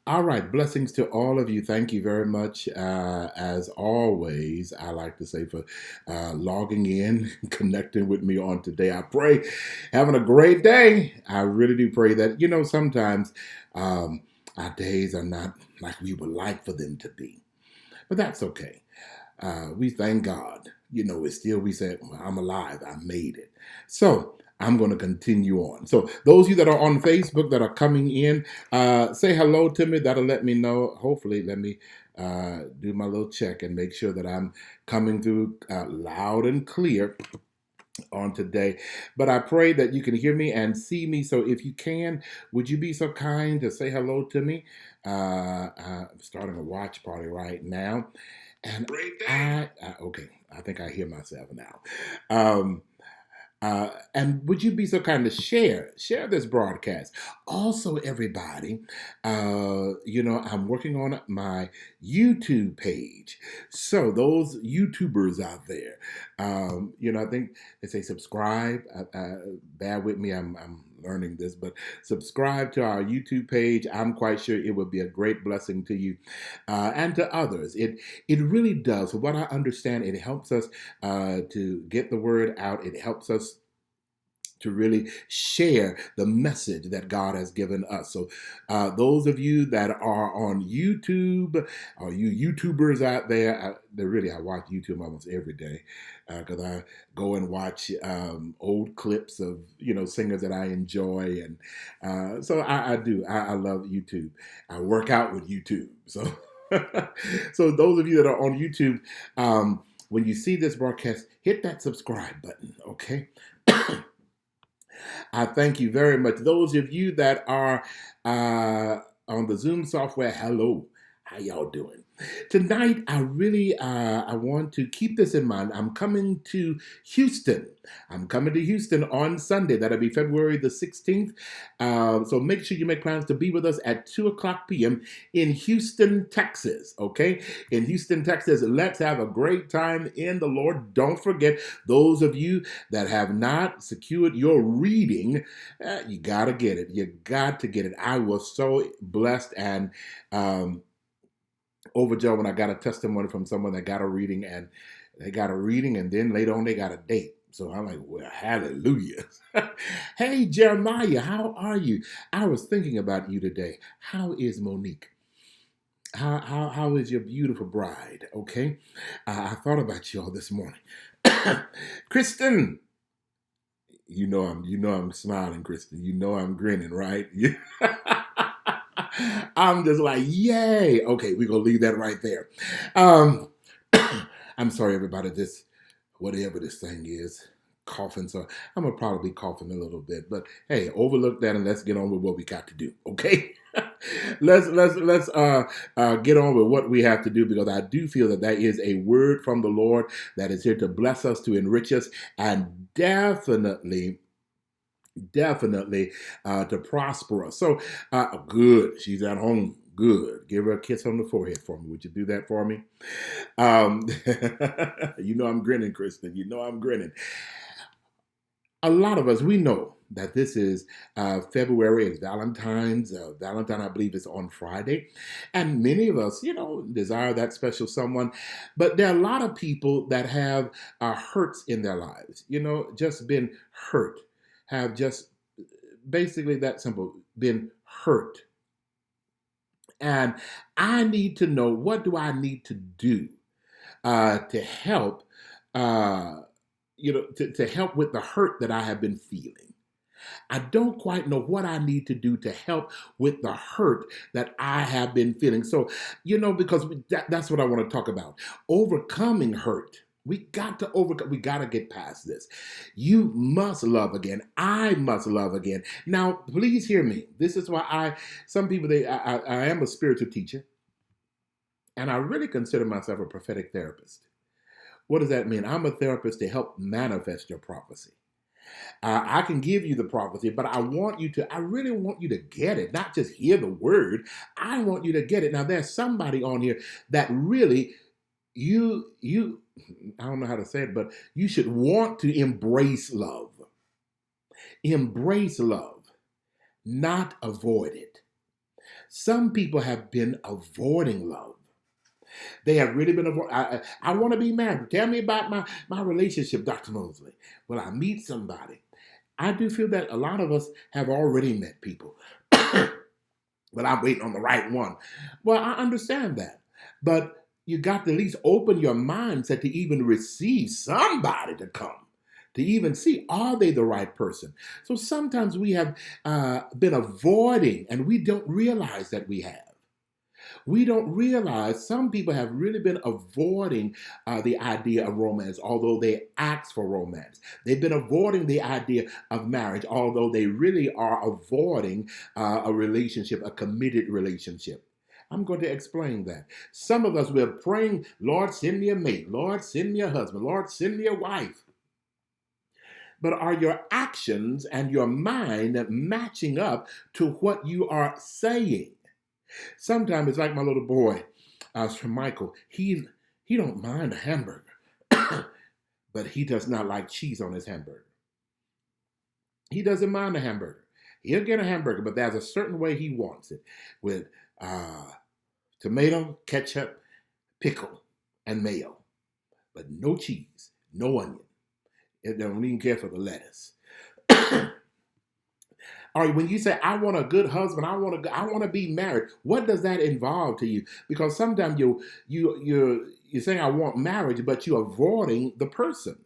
All right, blessings to all of you. Thank you very much. As always, I like to say for logging in, connecting with me on today. I pray having a great day. I really do pray that, sometimes um, our days are not like we would like for them to be, but that's okay. We thank God. It's still, we said, well, I'm alive. I made it. So I'm going to continue on. So those of you that are on Facebook that are coming in, say hello to me. That'll let me know. Hopefully, let me do my little check and make sure that I'm coming through loud and clear on today. But I pray that you can hear me and see me. So if you can, would you be so kind to say hello to me? I'm starting a watch party right now. And great day. Okay, I think I hear myself now. Um, and would you be so kind to share this broadcast? Also, everybody, I'm working on my YouTube page. So those YouTubers out there, I think they say subscribe. Bear with me, I'm learning this, but subscribe to our YouTube page. I'm quite sure it would be a great blessing to you and to others. It really does. From what I understand, it helps us to get the word out. It helps us to really share the message that God has given us. So, those of you that are on YouTube, or you YouTubers out there, I watch YouTube almost every day because I go and watch old clips of singers that I enjoy, and so I do. I love YouTube. I work out with YouTube. So, so those of you that are on YouTube. When you see this broadcast, hit that subscribe button, okay? I thank you very much. Those of you that are on the Zoom software, hello. How y'all doing? Tonight, I want to keep this in mind. I'm coming to Houston. I'm coming to Houston on Sunday. That'll be February the 16th. So make sure you make plans to be with us at 2 o'clock p.m. in Houston, Texas. Okay? In Houston, Texas. Let's have a great time in the Lord. Don't forget, those of you that have not secured your reading, you got to get it. You got to get it. I was so blessed and overjoyed when I got a testimony from someone that got a reading, and they got a reading, and then later on they got a date. So I'm like, well, hallelujah. Hey, Jeremiah, how are you? I was thinking about you today. How is Monique? How is your beautiful bride? Okay. I thought about you all this morning. Kristen, I'm smiling, Kristen. You know I'm grinning, right? I'm just like, yay. Okay, we're gonna leave that right there. Um, I'm sorry, everybody. This, whatever this thing is, coughing. So I'm gonna probably be coughing a little bit. But hey, overlook that and let's get on with what we got to do. Okay. Let's get on with what we have to do, because I do feel that that is a word from the Lord that is here to bless us, to enrich us, and definitely to prosper us. So good. She's at home. Good. Give her a kiss on the forehead for me. Would you do that for me? Um, I'm grinning, Kristen. You know I'm grinning. A lot of us, we know that this is February. It's Valentine's. Valentine, I believe, is on Friday. And many of us, desire that special someone. But there are a lot of people that have hurts in their lives, just been hurt, have just basically that simple, been hurt. And I need to know, what do I need to do to help, to help with the hurt that I have been feeling. I don't quite know what I need to do to help with the hurt that I have been feeling. So, because that's what I want to talk about. Overcoming hurt. We got to overcome. We got to get past this. You must love again. I must love again. Now, please hear me. This is why some people, I am a spiritual teacher, and I really consider myself a prophetic therapist. What does that mean? I'm a therapist to help manifest your prophecy. I can give you the prophecy, but I really want you to get it, not just hear the word. I want you to get it. Now, there's somebody on here that really, I don't know how to say it, but you should want to embrace love. Embrace love, not avoid it. Some people have been avoiding love. They have really been avoiding. I want to be married. Tell me about my relationship, Dr. Mosley. Well, I meet somebody. I do feel that a lot of us have already met people, but I'm waiting on the right one. Well, I understand that. But you got to at least open your mindset to even receive somebody to come, to even see, are they the right person? So sometimes we have been avoiding and we don't realize that we have. We don't realize some people have really been avoiding the idea of romance, although they ask for romance. They've been avoiding the idea of marriage, although they really are avoiding a relationship, a committed relationship. I'm going to explain that. Some of us, we're praying, Lord, send me a mate. Lord, send me a husband. Lord, send me a wife. But are your actions and your mind matching up to what you are saying? Sometimes it's like my little boy, from Michael. He don't mind a hamburger, but he does not like cheese on his hamburger. He doesn't mind a hamburger. He'll get a hamburger, but there's a certain way he wants it, with uh, tomato, ketchup, pickle, and mayo, but no cheese, no onion. It don't even care for the lettuce. All right, when you say I want a good husband, I want to be married, what does that involve to you? Because sometimes you're saying I want marriage, but you're avoiding the person.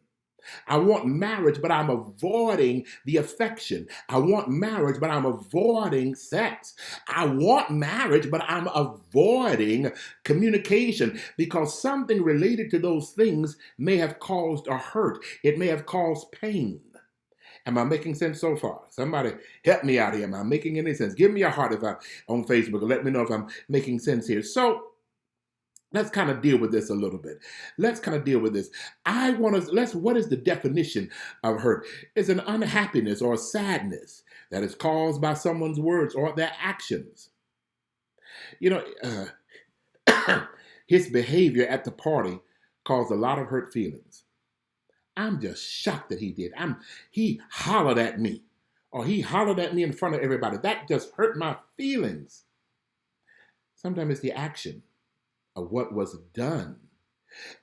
I want marriage, but I'm avoiding the affection. I want marriage, but I'm avoiding sex. I want marriage, but I'm avoiding communication because something related to those things may have caused a hurt. It may have caused pain. Am I making sense so far? Somebody help me out here. Am I making any sense? Give me a heart if I'm on Facebook and let me know if I'm making sense here. So let's kind of deal with this a little bit. Let's kind of deal with this. What is the definition of hurt? It's an unhappiness or a sadness that is caused by someone's words or their actions. You know, his behavior at the party caused a lot of hurt feelings. I'm just shocked that he did. He hollered at me, or he hollered at me in front of everybody. That just hurt my feelings. Sometimes it's the action of what was done.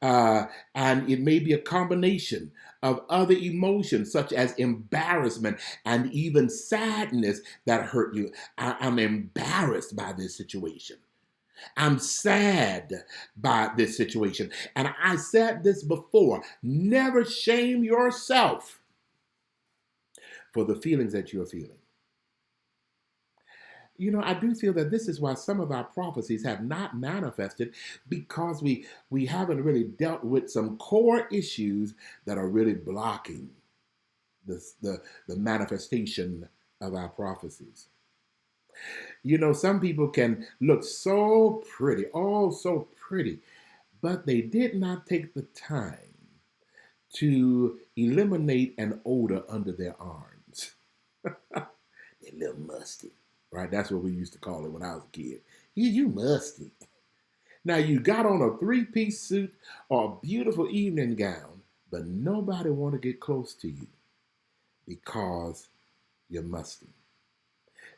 And it may be a combination of other emotions such as embarrassment and even sadness that hurt you. I'm embarrassed by this situation. I'm sad by this situation. And I said this before, never shame yourself for the feelings that you're feeling. You know, I do feel that this is why some of our prophecies have not manifested because we haven't really dealt with some core issues that are really blocking the manifestation of our prophecies. You know, some people can look so pretty, oh, so pretty, but they did not take the time to eliminate an odor under their arms. They're a little musty, right? That's what we used to call it when I was a kid. You musty. Now, you got on a three-piece suit or a beautiful evening gown, but nobody want to get close to you because you're musty.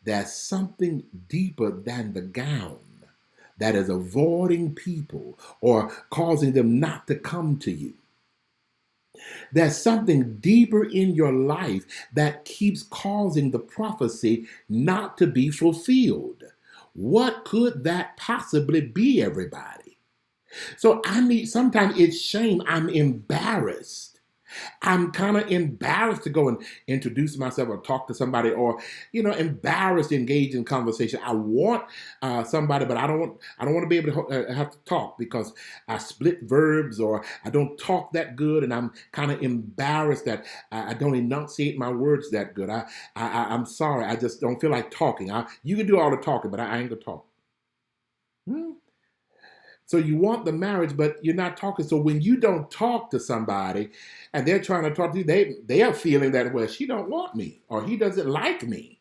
There's something deeper than the gown that is avoiding people or causing them not to come to you. There's something deeper in your life that keeps causing the prophecy not to be fulfilled. What could that possibly be, everybody? So sometimes it's shame. I'm embarrassed. I'm kind of embarrassed to go and introduce myself or talk to somebody, or embarrassed to engage in conversation. I want somebody, but I don't want to be able to have to talk because I split verbs or I don't talk that good, and I'm kind of embarrassed that I don't enunciate my words that good. I'm sorry, I just don't feel like talking. You can do all the talking, but I ain't gonna talk. So you want the marriage, but you're not talking. So when you don't talk to somebody and they're trying to talk to you, they are feeling that, well, she don't want me or he doesn't like me.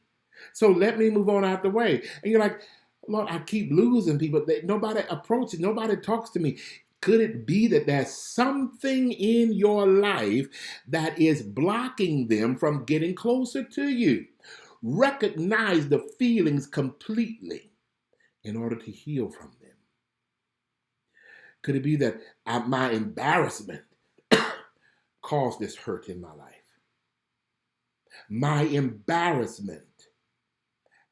So let me move on out the way. And you're like, Lord, I keep losing people. Nobody approaches, nobody talks to me. Could it be that there's something in your life that is blocking them from getting closer to you? Recognize the feelings completely. in order to heal from them? Could it be that my embarrassment caused this hurt in my life? My embarrassment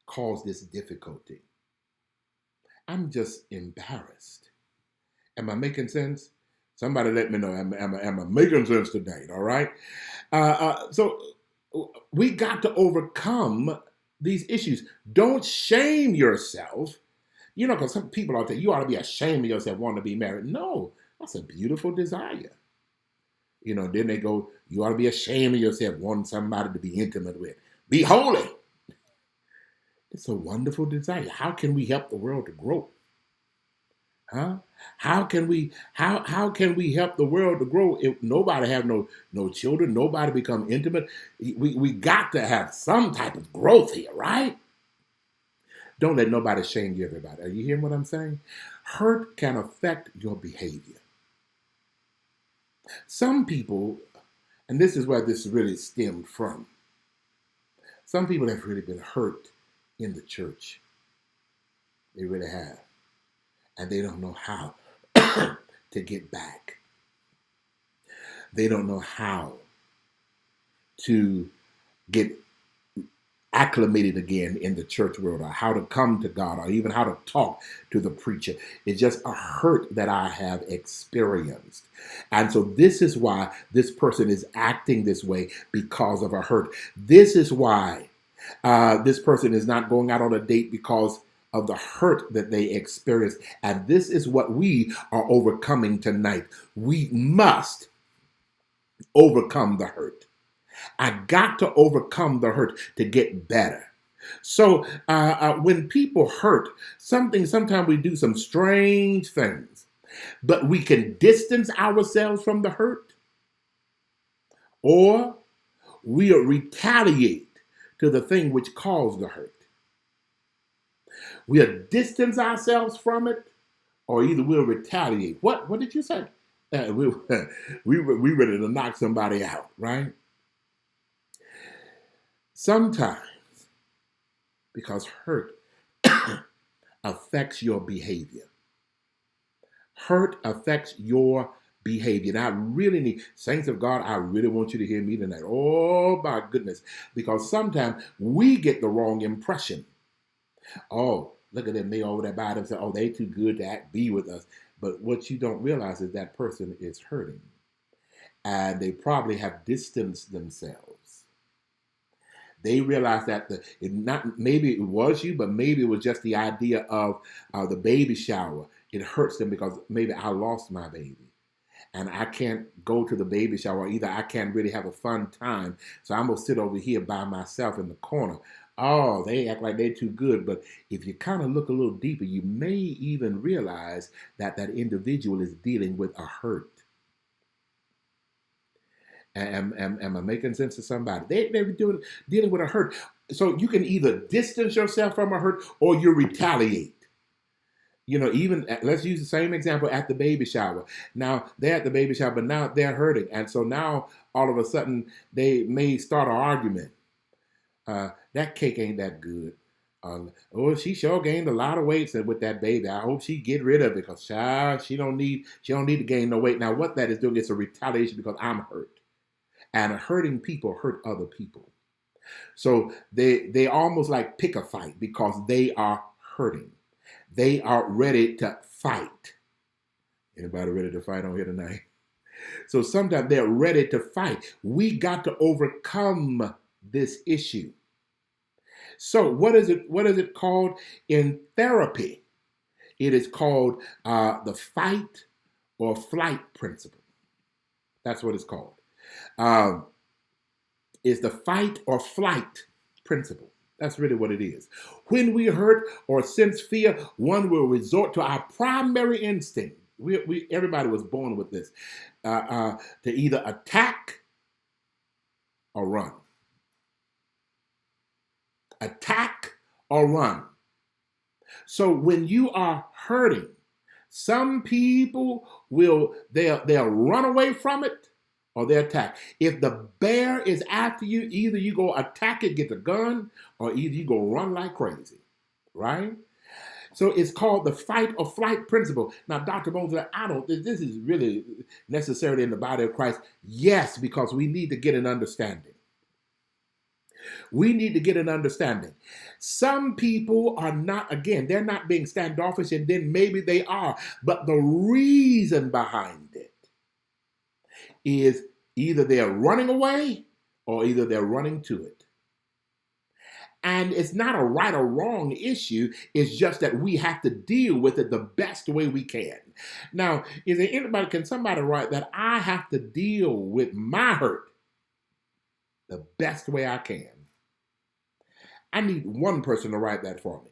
caused this difficulty. I'm just embarrassed. Am I making sense? Somebody let me know. Am I making sense tonight? All right. So we got to overcome these issues. Don't shame yourself. You know, because some people out there, you ought to be ashamed of yourself wanting to be married. No, that's a beautiful desire. You know, then they go, you ought to be ashamed of yourself wanting somebody to be intimate with. Be holy. It's a wonderful desire. How can we help the world to grow? Huh? How can we help the world to grow if nobody have no children, nobody become intimate? We got to have some type of growth here, right? Don't let nobody shame you, everybody. Are you hearing what I'm saying? Hurt can affect your behavior. Some people, and this is where this really stemmed from, some people have really been hurt in the church. They really have. And they don't know how to get back. They don't know how to get acclimated again in the church world, or how to come to God, or even how to talk to the preacher. It's just a hurt that I have experienced. And so this is why this person is acting this way, because of a hurt. This is why this person is not going out on a date, because of the hurt that they experienced. And this is what we are overcoming tonight. We must overcome the hurt. I got to overcome the hurt to get better. So when people hurt, sometimes we do some strange things, but we can distance ourselves from the hurt, or we'll retaliate to the thing which caused the hurt. We'll distance ourselves from it, or either we'll retaliate. What did you say? We ready to knock somebody out, right? Sometimes, because hurt affects your behavior. Hurt affects your behavior. And I really need, saints of God, I really want you to hear me tonight. Oh, my goodness. Because sometimes we get the wrong impression. Oh, look at them. They over there by themselves. Oh, they too good to be with us. But what you don't realize is that person is hurting. And they probably have distanced themselves. They realize that maybe it was you, but maybe it was just the idea of the baby shower. It hurts them because maybe I lost my baby and I can't go to the baby shower. Either I can't really have a fun time. So I'm going to sit over here by myself in the corner. Oh, they act like they're too good. But if you kind of look a little deeper, you may even realize that that individual is dealing with a hurt. Am I making sense to somebody? They're dealing with a hurt. So you can either distance yourself from a hurt, or you retaliate. You know, even let's use the same example at the baby shower. Now they're at the baby shower, but now they're hurting. And so now all of a sudden they may start an argument. That cake ain't that good. Oh, she sure gained a lot of weight with that baby. I hope she get rid of it, because she don't need to gain no weight. Now what that is doing is a retaliation, because I'm hurt. And hurting people hurt other people. So they almost like pick a fight, because they are hurting. They are ready to fight. Anybody ready to fight on here tonight? So sometimes they're ready to fight. We got to overcome this issue. So what is it called in therapy? It is called the fight or flight principle. That's what it's called. Is the fight or flight principle. That's really what it is. When we hurt or sense fear, one will resort to our primary instinct. Everybody was born with this, to either attack or run. Attack or run. So when you are hurting, some people they'll run away from it, or they attack. If the bear is after you, either you go attack it, get the gun, or either you go run like crazy, right? So it's called the fight or flight principle. Now, Dr. Mosley, I don't think this is really necessarily in the body of Christ. Yes, because we need to get an understanding. We need to get an understanding. Some people are not, again, they're not being standoffish, and then maybe they are. But the reason behind it is either they're running away or either they're running to it. And it's not a right or wrong issue. It's just that we have to deal with it the best way we can. Now, is there anybody, can somebody write that I have to deal with my hurt the best way I can? I need one person to write that for me.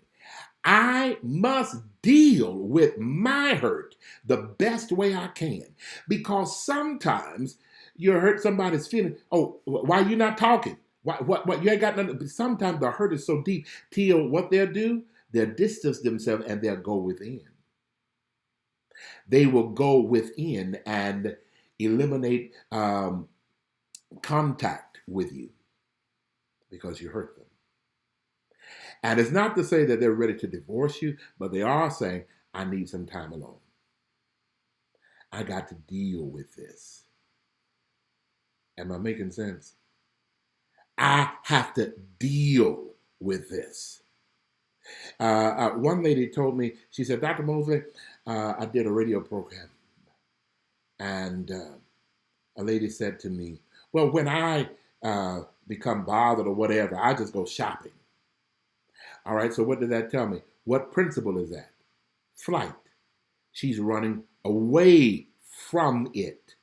I must deal with my hurt the best way I can. Because sometimes you hurt somebody's feeling. Oh, why are you not talking? What? You ain't got nothing. Sometimes the hurt is so deep till what they'll do, they'll distance themselves and they'll go within. They will go within and eliminate contact with you because you hurt them. And it's not to say that they're ready to divorce you, but they are saying, I need some time alone. I got to deal with this. Am I making sense? I have to deal with this. One lady told me, she said, Dr. Mosley, I did a radio program. And a lady said to me, well, when I become bothered or whatever, I just go shopping. All right, so what did that tell me? What principle is that? Flight. She's running away from it.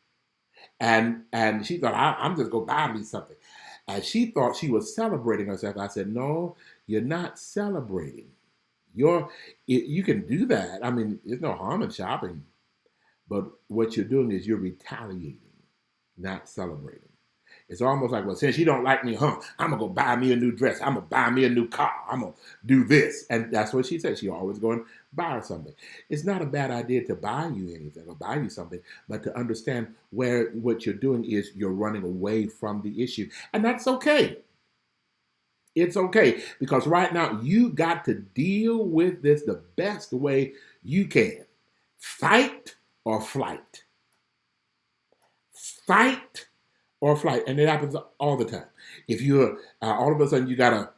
And she thought, I'm just going to buy me something. And she thought she was celebrating herself. I said, no, you're not celebrating. You can do that. I mean, there's no harm in shopping. But what you're doing is you're retaliating, not celebrating. It's almost like, well, since you don't like me, I'm going to go buy me a new dress. I'm going to buy me a new car. I'm going to do this. And that's what she said. She always going to buy her something. It's not a bad idea to buy you anything or buy you something, but to understand where what you're doing is you're running away from the issue. And that's okay. It's okay. Because right now, you got to deal with this the best way you can. Fight or flight. Fight or flight. And it happens all the time. If you're all of a sudden you gotta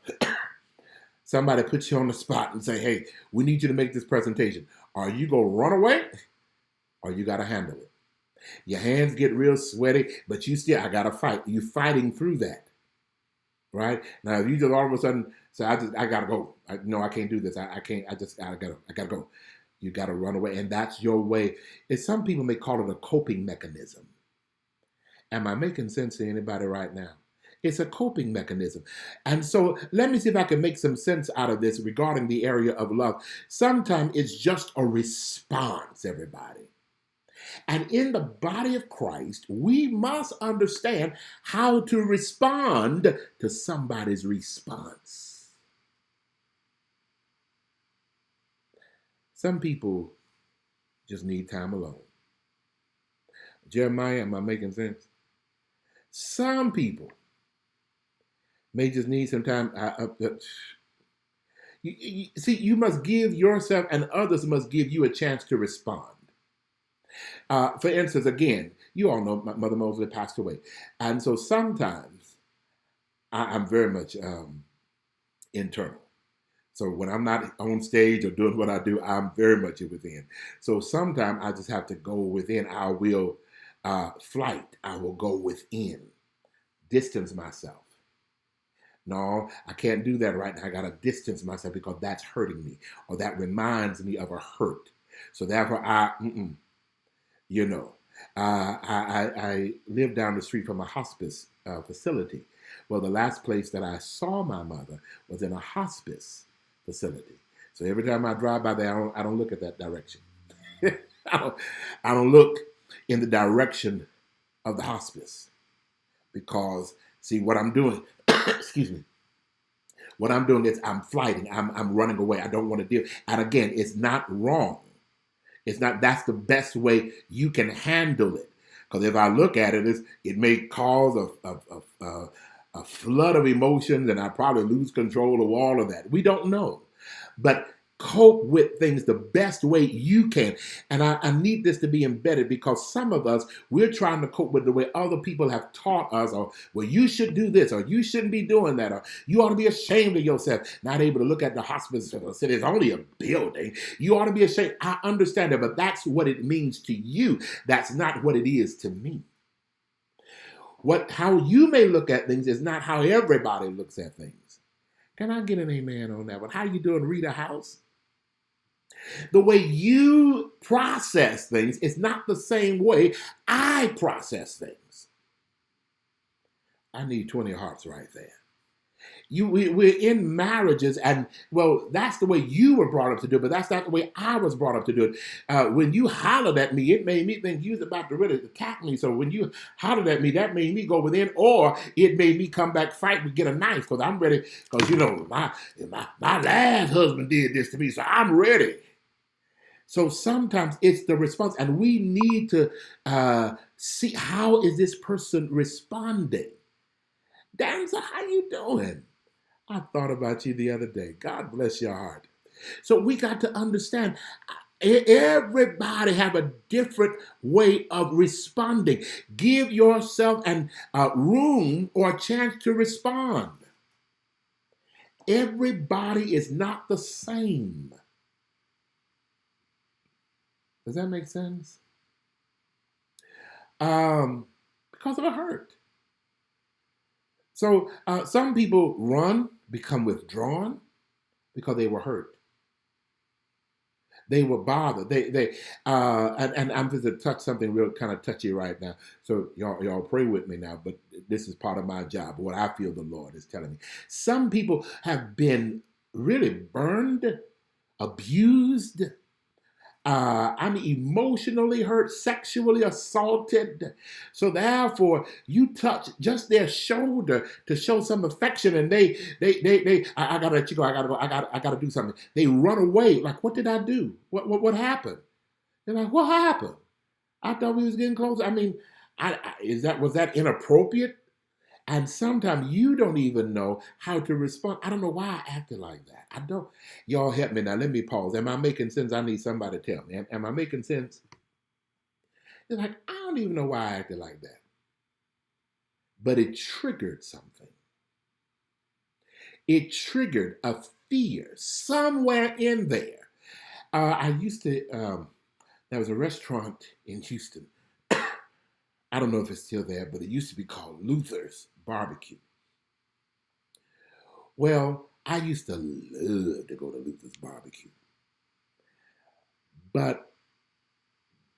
somebody puts you on the spot and say, hey, we need you to make this presentation. Are you gonna run away or you gotta handle it? Your hands get real sweaty, but you still, I gotta fight. You're fighting through that. Right? Now if you just all of a sudden say, I gotta go. No, I can't do this. I can't, I gotta go. You gotta run away. And that's your way. Some people may call it a coping mechanism. Am I making sense to anybody right now? It's a coping mechanism. And so let me see if I can make some sense out of this regarding the area of love. Sometimes it's just a response, everybody. And in the body of Christ, we must understand how to respond to somebody's response. Some people just need time alone. Jeremiah, am I making sense? Some people may just need some time. See, you must give yourself and others must give you a chance to respond. For instance, again, you all know my Mother Mosley passed away. And so sometimes I'm very much internal. So when I'm not on stage or doing what I do, I'm very much within. So sometimes I just have to go within. I will flight. I will go within, distance myself. No, I can't do that right now. I got to distance myself because that's hurting me or that reminds me of a hurt. So therefore, I live down the street from a hospice facility. Well, the last place that I saw my mother was in a hospice facility. So every time I drive by there, I don't look at that direction. I don't look in the direction of the hospice because, see, what I'm doing, excuse me, what I'm doing is I'm flighting. I'm running away. I don't want to deal. And again, it's not wrong. It's not, that's the best way you can handle it. Because if I look at it, it may cause a flood of emotions and I probably lose control of all of that. We don't know. But cope with things the best way you can. And I need this to be embedded because some of us, we're trying to cope with the way other people have taught us, or, well, you should do this, or you shouldn't be doing that, or you ought to be ashamed of yourself. Not able to look at the hospital and say, it's only a building. You ought to be ashamed. I understand it, but that's what it means to you. That's not what it is to me. How you may look at things is not how everybody looks at things. Can I get an amen on that one? How you doing, Rita House? The way you process things is not the same way I process things. I need 20 hearts right there. We're in marriages, and well, that's the way you were brought up to do it, but that's not the way I was brought up to do it. When you hollered at me, it made me think you was about to really attack me. So when you hollered at me, that made me go within, or it made me come back, fight, and get a knife, because I'm ready. Because my last husband did this to me, so I'm ready. So sometimes it's the response, and we need to see, how is this person responding? Danza, how you doing? I thought about you the other day. God bless your heart. So we got to understand, everybody have a different way of responding. Give yourself and room or a chance to respond. Everybody is not the same. Does that make sense? Because of a hurt. So some people become withdrawn because they were hurt. They were bothered. And I'm just to touch something real kind of touchy right now. So y'all pray with me now. But this is part of my job. What I feel the Lord is telling me. Some people have been really burned, abused. I'm emotionally hurt, sexually assaulted. So therefore, you touch just their shoulder to show some affection, and I gotta let you go. I gotta do something. They run away. Like, what did I do? What happened? They're like, what happened? I thought we was getting close. I mean, was that inappropriate? And sometimes you don't even know how to respond. I don't know why I acted like that. I don't. Y'all help me now. Let me pause. Am I making sense? I need somebody to tell me. Am I making sense? It's like, I don't even know why I acted like that. But it triggered something. It triggered a fear somewhere in there. I used to, there was a restaurant in Houston. I don't know if it's still there, but it used to be called Luther's Barbecue. Well, I used to love to go to Luther's Barbecue. But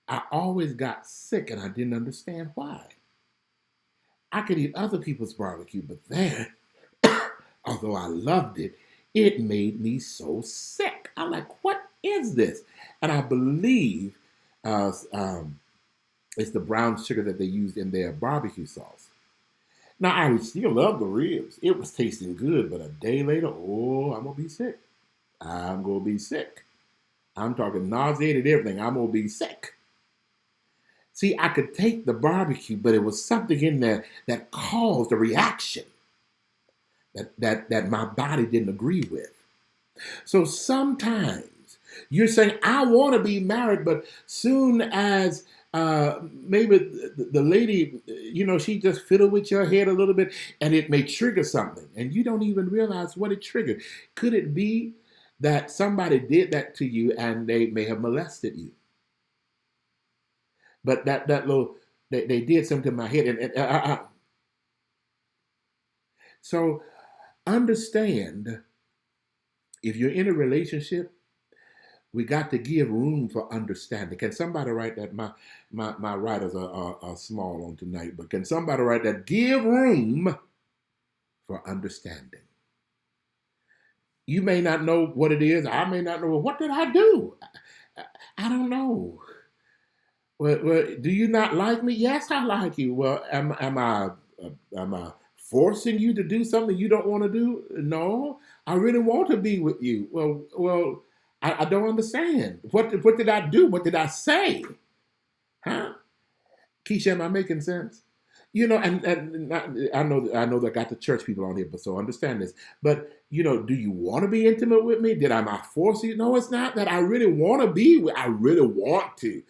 I always got sick, and I didn't understand why. I could eat other people's barbecue, but there, although I loved it, it made me so sick. I'm like, what is this? And I believe it's the brown sugar that they used in their barbecue sauce. Now, I still love the ribs. It was tasting good, but a day later, I'm going to be sick. I'm going to be sick. I'm talking nauseated, everything. I'm going to be sick. See, I could take the barbecue, but it was something in there that caused a reaction that my body didn't agree with. So sometimes you're saying, I want to be married, but soon as maybe the lady, she just fiddle with your head a little bit, and it may trigger something, and you don't even realize what it triggered. Could it be that somebody did that to you and they may have molested you? But that little, they did something to my head. So understand, if you're in a relationship, we got to give room for understanding. Can somebody write that? My writers are small on tonight, but can somebody write that? Give room for understanding. You may not know what it is. I may not know. What did I do? I don't know. Well, do you not like me? Yes, I like you. Well, am I forcing you to do something you don't want to do? No, I really want to be with you. Well, I don't understand. What did I do? What did I say? Huh? Keisha, am I making sense? I know that I got the church people on here, but so understand this. But do you want to be intimate with me? Did I not force you? No, it's not that I really want to be. I really want to,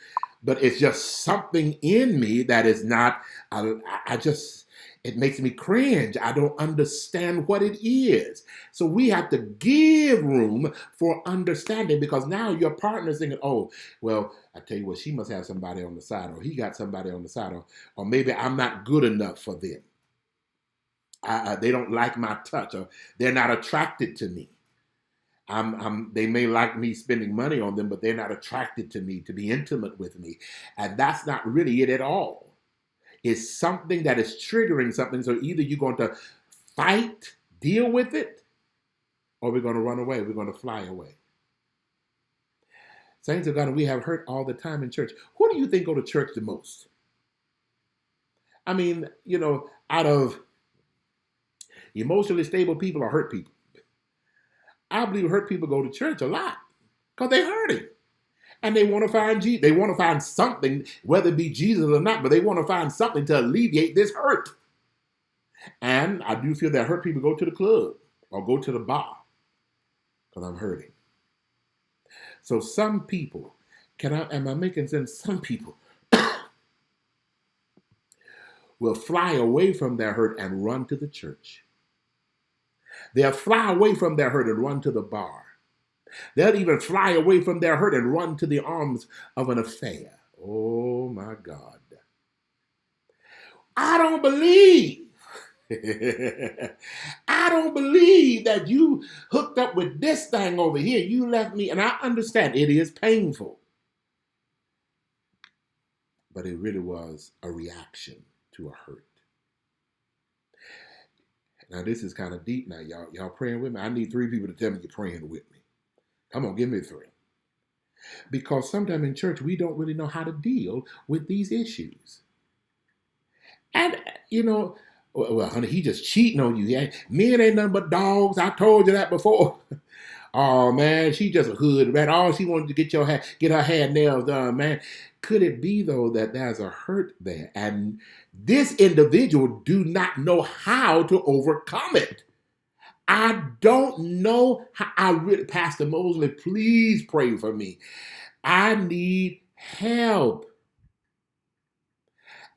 but it's just something in me that is not. I just it makes me cringe. I don't understand what it is. So we have to give room for understanding because now your partner's thinking, oh, well, I tell you what, she must have somebody on the side, or he got somebody on the side, or maybe I'm not good enough for them. They don't like my touch, or they're not attracted to me. They may like me spending money on them, but they're not attracted to me to be intimate with me. And that's not really it at all. It's something that is triggering something. So either you're going to fight, deal with it, or we're going to run away. We're going to fly away. Saints of God, and we have hurt all the time in church. Who do you think go to church the most? I mean, out of emotionally stable people or hurt people. I believe hurt people go to church a lot because they're hurting. And they want to find Jesus. They want to find something, whether it be Jesus or not, but they want to find something to alleviate this hurt. And I do feel that hurt people go to the club or go to the bar because I'm hurting. So some people, am I making sense? Some people will fly away from their hurt and run to the church. They'll fly away from their hurt and run to the bar. They'll even fly away from their hurt and run to the arms of an affair. Oh my God. I don't believe. I don't believe that you hooked up with this thing over here. You left me, and I understand it is painful. But it really was a reaction to a hurt. Now this is kind of deep now, y'all. Y'all praying with me? I need 3 people to tell me you're praying with me. Come on, give me 3. Because sometimes in church, we don't really know how to deal with these issues. And, well, honey, he just cheating on you. Yeah? Men ain't nothing but dogs. I told you that before. Oh, man, she just a hood rat. All she wanted to get her hair nails done, man. Could it be, though, that there's a hurt there? And this individual do not know how to overcome it. I don't know how Pastor Mosley, please pray for me. I need help.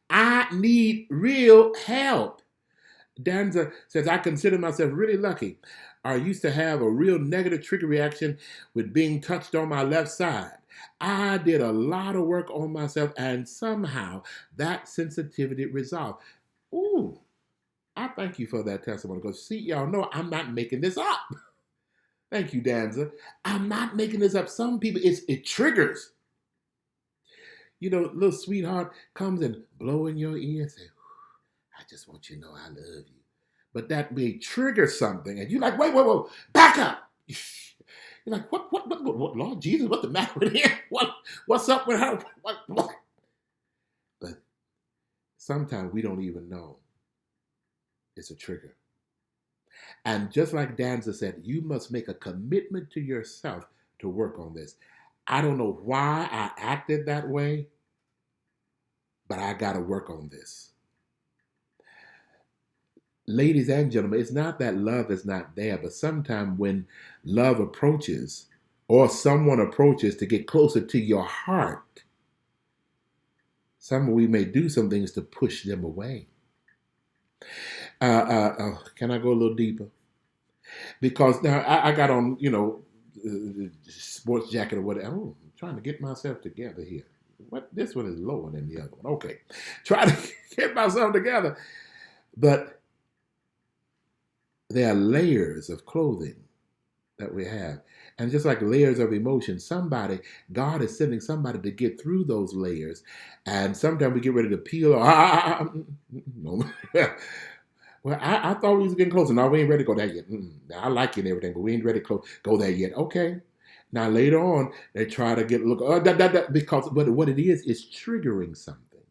I need real help. Danza says, I consider myself really lucky. I used to have a real negative trigger reaction with being touched on my left side. I did a lot of work on myself, and somehow that sensitivity resolved. Ooh, I thank you for that testimony because, see, y'all know I'm not making this up. Thank you, Danza. I'm not making this up. Some people, it triggers. Little sweetheart comes and blow in your ear and say, I just want you to know I love you. But that may trigger something, and you're like, wait, back up. You're like, what, Lord Jesus, what's the matter with him? What's up with her? What? But sometimes we don't even know it's a trigger. And just like Danza said, you must make a commitment to yourself to work on this. I don't know why I acted that way, but I got to work on this. Ladies and gentlemen, it's not that love is not there, but sometimes when love approaches or someone approaches to get closer to your heart, we may do some things to push them away. Can I go a little deeper? Because now I got on, sports jacket or whatever. Oh, I'm trying to get myself together here. This one is lower than the other one. Okay. Try to get myself together. But there are layers of clothing that we have. And just like layers of emotion, God is sending somebody to get through those layers. And sometimes we get ready to peel. No. Well, I thought we was getting closer. No, we ain't ready to go there yet. I like you and everything, but we ain't ready to go there yet. Okay. Now, later on, they try to because what it is triggering something.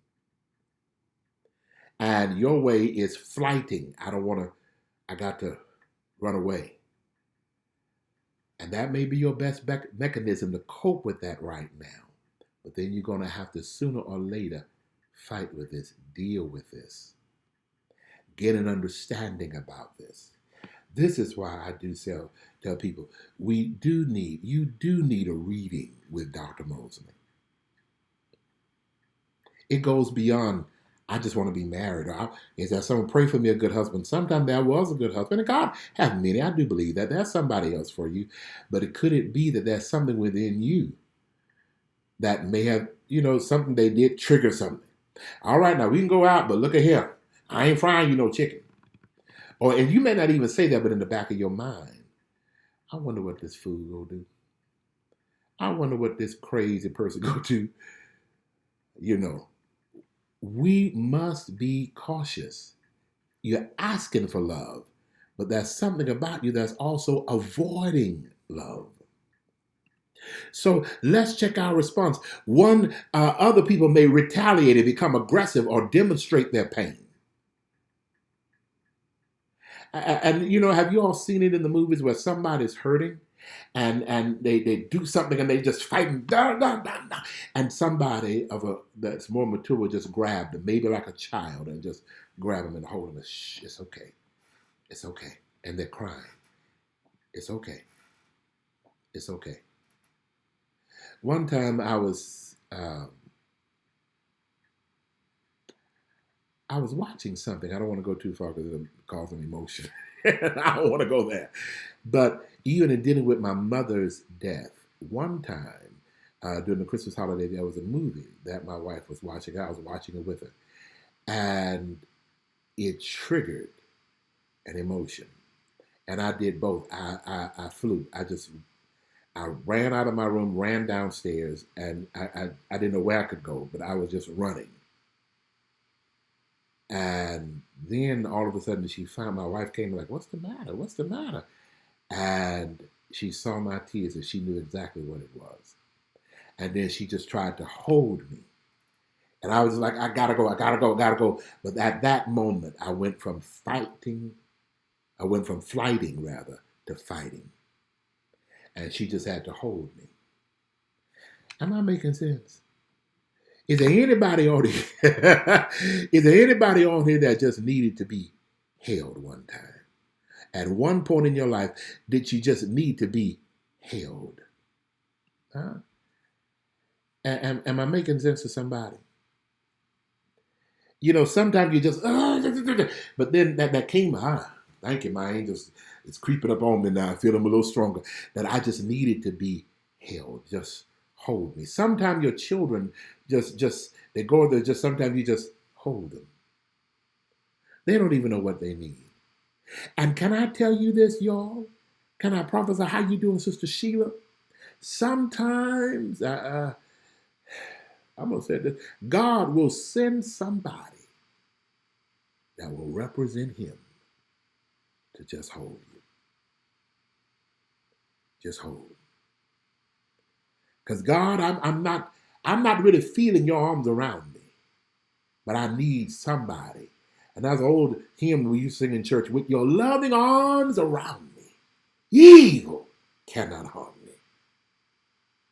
And your way is flighting. I got to run away. And that may be your best mechanism to cope with that right now. But then you're going to have to sooner or later fight with this, deal with this. get an understanding about this. This is why I do tell people you do need a reading with Dr. Mosley. It goes beyond, I just want to be married. Or is that someone pray for me a good husband? Sometimes there was a good husband, and God have many. I do believe that there's somebody else for you, but could it be that there's something within you that may have, something they did trigger something? All right, now we can go out, but look at here. I ain't frying you no chicken. And you may not even say that, but in the back of your mind, I wonder what this food will do. I wonder what this crazy person go do. We must be cautious. You're asking for love, but there's something about you that's also avoiding love. So let's check our response. Other people may retaliate and become aggressive or demonstrate their pain. And have you all seen it in the movies where somebody's hurting and they do something and they just fight and somebody that's more mature will just grab them, maybe like a child, and just grab them and hold them. Shh, it's okay. It's okay. And they're crying. It's okay. It's okay. One time I was watching something. I don't want to go too far because it'll cause an emotion. I don't want to go there. But even in dealing with my mother's death, one time during the Christmas holiday, there was a movie that my wife was watching. I was watching it with her. And it triggered an emotion. And I did both. I flew. I ran out of my room, ran downstairs, and I didn't know where I could go, but I was just running. And then all of a sudden my wife came like, what's the matter? What's the matter? And she saw my tears and she knew exactly what it was. And then she just tried to hold me. And I was like, I gotta go. But at that moment, I went from flighting rather, to fighting. And she just had to hold me. Am I making sense? Is there anybody on here? Is there anybody on here that just needed to be held one time? At one point in your life, did you just need to be held? Huh? Am I making sense to somebody? Sometimes you just, but then that came, thank you, my angels. It's creeping up on me now. I feel them a little stronger. That I just needed to be held. Just hold me. Sometimes your children they go there. Sometimes you just hold them. They don't even know what they need. And can I tell you this, y'all? Can I prophesy? How you doing, Sister Sheila? Sometimes I'm gonna say this: God will send somebody that will represent Him to just hold you. Just hold. Because God, I'm not really feeling your arms around me, but I need somebody. And that's an old hymn we used to sing in church. With your loving arms around me, evil cannot harm me.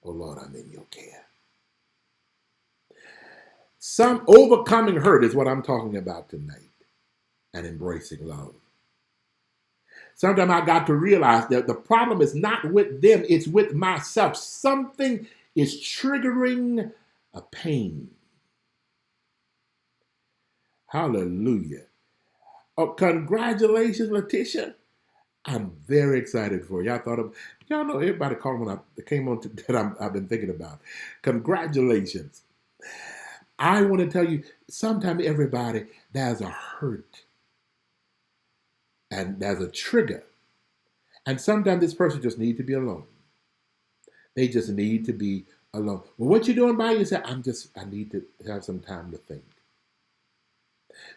Oh Lord, I'm in your care. Some overcoming hurt is what I'm talking about tonight, and embracing love. Sometimes I got to realize that the problem is not with them, it's with myself. Something is triggering a pain. Hallelujah. Oh, congratulations, Letitia. I'm very excited for you. Y'all know everybody called when I came on that I've been thinking about. Congratulations. I want to tell you, sometimes everybody, there's a hurt. And there's a trigger. And sometimes this person just needs to be alone. They just need to be alone. Well, what you doing by yourself? I need to have some time to think.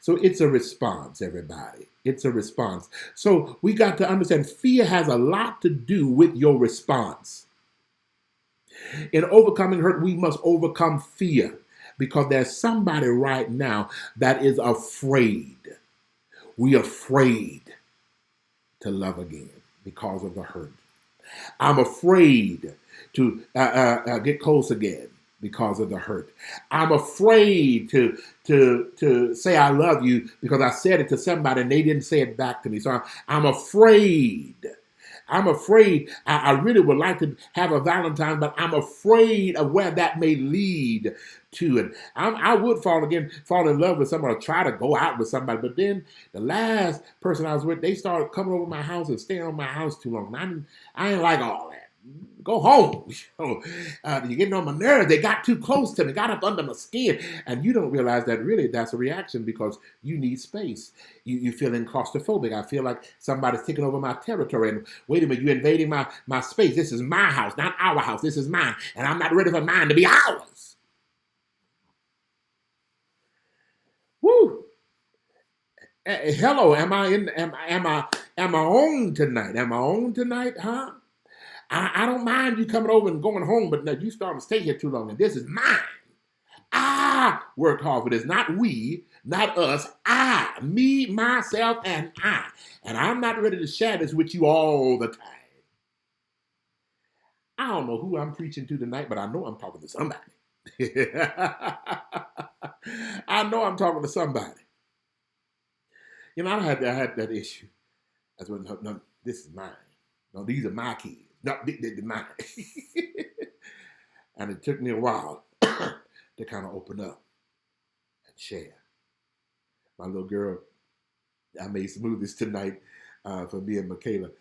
So it's a response, everybody. It's a response. So we got to understand fear has a lot to do with your response. In overcoming hurt, we must overcome fear because there's somebody right now that is afraid. We're afraid to love again because of the hurt. I'm afraid to get close again. because of the hurt. I'm afraid to say I love you because I said it to somebody and they didn't say it back to me. So I'm afraid. I'm afraid. I really would like to have a Valentine, but I'm afraid of where that may lead to. And I would fall in love with somebody, or try to go out with somebody. But then the last person I was with, they started coming over my house and staying on my house too long. And I ain't like all that. Go home. You're getting on my nerves. They got too close to me, got up under my skin. And you don't realize that really that's a reaction because you need space. You're feeling claustrophobic. I feel like somebody's taking over my territory. And wait a minute, you're invading my space. This is my house, not our house. This is mine. And I'm not ready for mine to be ours. Woo! Hello, am I on tonight? Am I on tonight, huh? I don't mind you coming over and going home, but no, you starting to stay here too long, and this is mine. I worked hard for this, not we, not us. I, me, myself, and I. And I'm not ready to share this with you all the time. I don't know who I'm preaching to tonight, but I know I'm talking to somebody. I know I'm talking to somebody. You know, I had that issue. That's what, no, this is mine. No, these are my kids. No, they're mine. And it took me a while to kind of open up and share. My little girl, I made smoothies tonight for me and Michaela.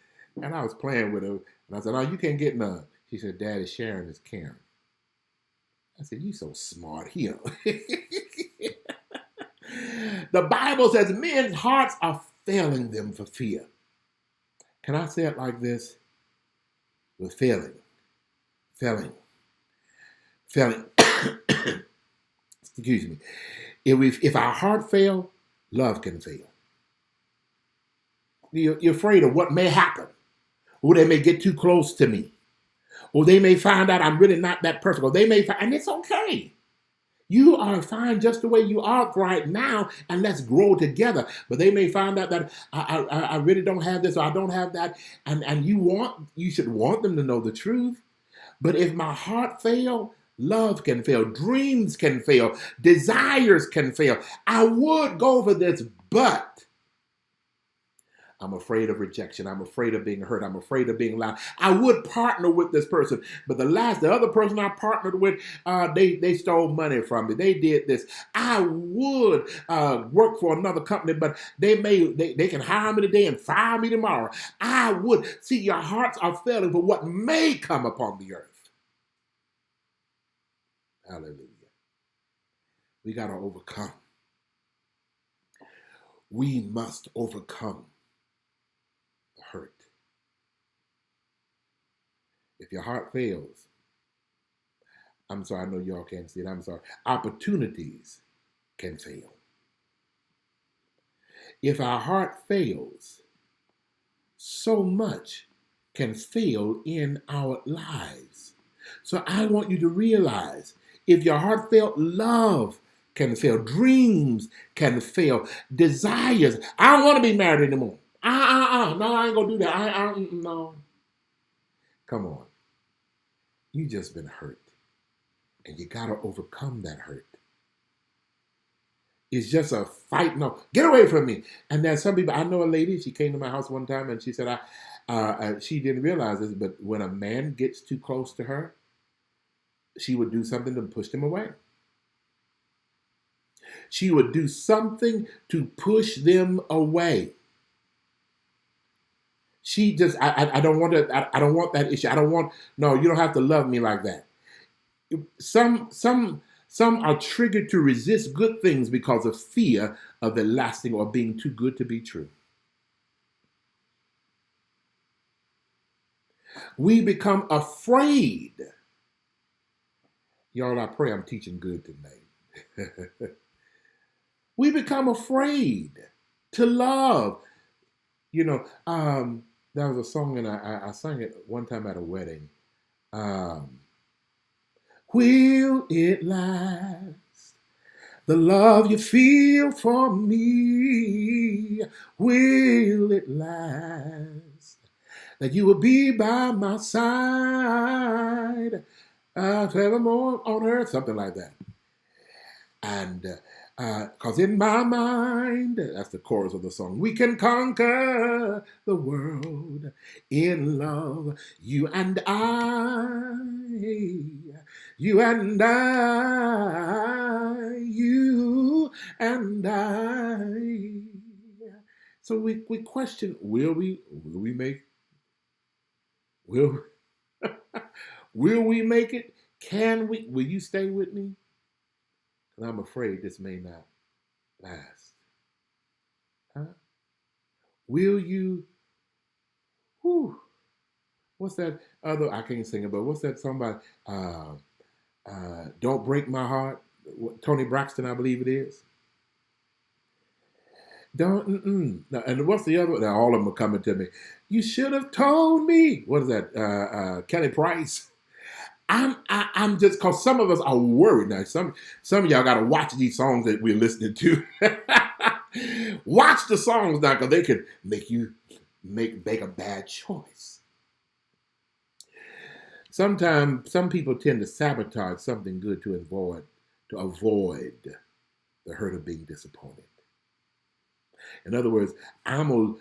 And I was playing with her. And I said, "Oh, you can't get none." She said, "Daddy, sharing is caring." I said, "You so smart here." The Bible says men's hearts are failing them for fear. Can I say it like this? We're failing. Excuse me. If our heart fail, love can fail. You're afraid of what may happen. Or they may get too close to me. Or they may find out I'm really not that perfect. Or they may find, and it's okay. You are fine just the way you are right now, and let's grow together. But they may find out that I really don't have this or I don't have that, and you should want them to know the truth. But if my heart fail, love can fail, dreams can fail, desires can fail. I would go for this, but I'm afraid of rejection. I'm afraid of being hurt. I'm afraid of being loud. I would partner with this person, but the other person I partnered with, they stole money from me. They did this. I would work for another company, but they can hire me today and fire me tomorrow. I would. See, your hearts are failing for what may come upon the earth. Hallelujah. We got to overcome. We must overcome hurt. If your heart fails, I'm sorry, I know y'all can't see it, I'm sorry, opportunities can fail. If our heart fails, so much can fail in our lives. So I want you to realize, if your heart failed, love can fail, dreams can fail, desires. I don't want to be married anymore. No, I ain't gonna do that. No. Come on. You just been hurt. And you gotta overcome that hurt. It's just a fight. No, get away from me. And then some people, I know a lady, she came to my house one time and she said, she didn't realize this, but when a man gets too close to her, she would do something to push them away. She would do something to push them away. She just, I don't want to, I don't want that issue. No, you don't have to love me like that. Some are triggered to resist good things because of fear of the lasting or being too good to be true. We become afraid. Y'all, I pray I'm teaching good tonight. We become afraid to love. You know, there was a song, and I sang it one time at a wedding. Will it last? The love you feel for me, will it last? That you will be by my side forevermore on earth, something like that. And because in my mind, that's the chorus of the song, we can conquer the world in love, you and I, you and I, you and I. So we question, will we make, will, will we make it? Can we, will you stay with me? And I'm afraid this may not last. Huh? Will you? Whew, what's that other? I can't sing it, but what's that song about? Don't break my heart. Tony Braxton, I believe it is. Don't. No, and what's the other? Now all of them are coming to me. You should have told me. What is that? Kelly Price. I'm just because some of us are worried now. Some of y'all got to watch these songs that we're listening to. Watch the songs now because they can make you make a bad choice. Sometimes some people tend to sabotage something good to avoid the hurt of being disappointed. In other words, I'm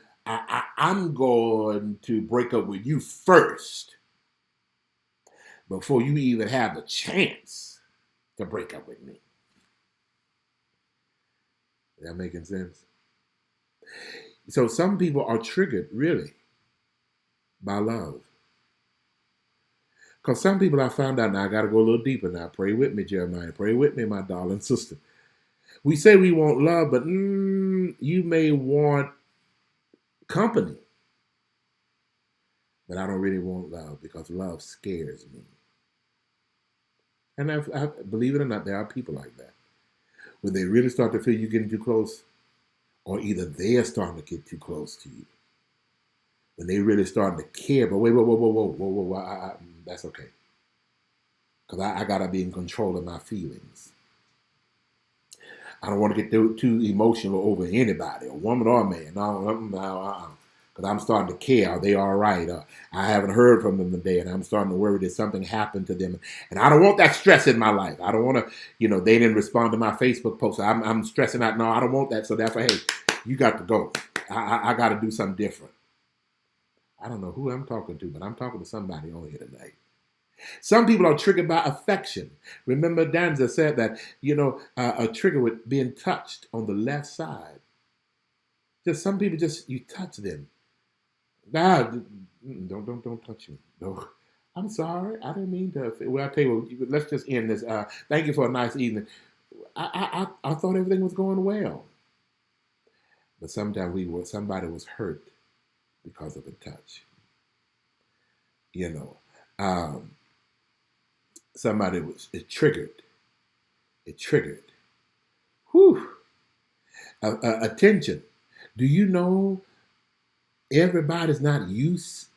going to break up with you first before you even have the chance to break up with me. Is that making sense? So some people are triggered really by love. Because some people I found out, now I got to go a little deeper now. Pray with me, Jeremiah. Pray with me, my darling sister. We say we want love, but you may want company. But I don't really want love because love scares me. And I believe it or not, there are people like that. When they really start to feel you getting too close, or either they're starting to get too close to you. When they really starting to care, but wait, whoa, that's okay. Because I got to be in control of my feelings. I don't want to get too emotional over anybody, a woman or a man. No. Because I'm starting to care. Are they all right? I haven't heard from them today, and I'm starting to worry that something happened to them. And I don't want that stress in my life. I don't want to, they didn't respond to my Facebook post. I'm stressing out. No, I don't want that. So therefore, hey, you got to go. I got to do something different. I don't know who I'm talking to, but I'm talking to somebody on here tonight. Some people are triggered by affection. Remember, Danza said that, a trigger with being touched on the left side. Just some people you touch them. Nah, don't touch me. No, I'm sorry. I didn't mean to. Well, I tell you what, let's just end this. Thank you for a nice evening. I thought everything was going well, but sometimes somebody was hurt because of a touch. Somebody it triggered. It triggered. Whew. Attention. Do you know everybody's not used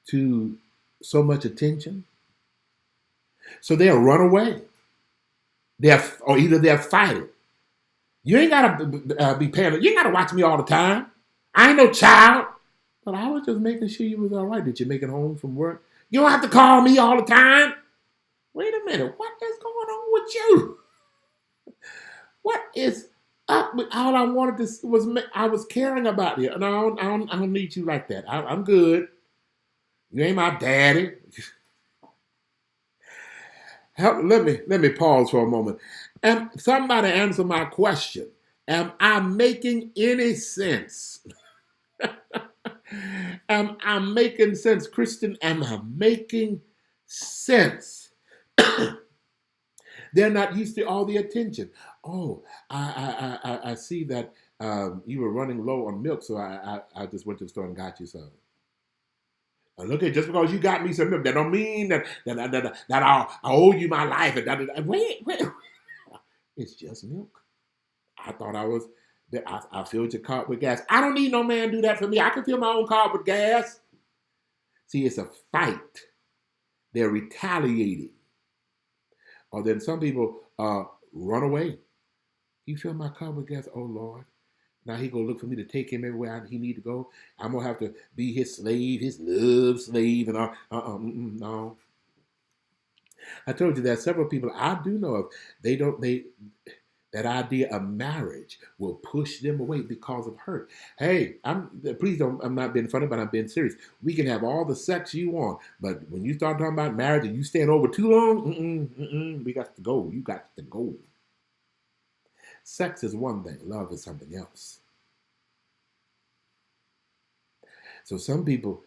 to so much attention? So they'll run away. Or either they'll fight it. You ain't got to be paying. You ain't got to watch me all the time. I ain't no child. But I was just making sure you was all right. Did you make it home from work? You don't have to call me all the time. Wait a minute. What is going on with you? What is up with all I wanted to was I was caring about you. And I don't need you like that. I'm good. You ain't my daddy. Let me pause for a moment. Somebody answer my question. Am I making any sense? Am I making sense, Christian? Am I making sense? They're not used to all the attention. Oh, I see that you were running low on milk, so I just went to the store and got you some. Look at just because you got me some milk, that don't mean that I owe you my life. Wait. It's just milk. I thought I filled your car with gas. I don't need no man to do that for me. I can fill my own car with gas. See, it's a fight. They're retaliating. Or then some people run away. He filled my car with gas. Oh, Lord. Now he going to look for me to take him everywhere he need to go. I'm going to have to be his slave, his love slave. And no. I told you there are several people I do know of. They that idea of marriage will push them away because of hurt. Hey, please don't. I'm not being funny, but I'm being serious. We can have all the sex you want, but when you start talking about marriage and you stand over too long, we got to go. You got to go. Sex is one thing. Love is something else. So some people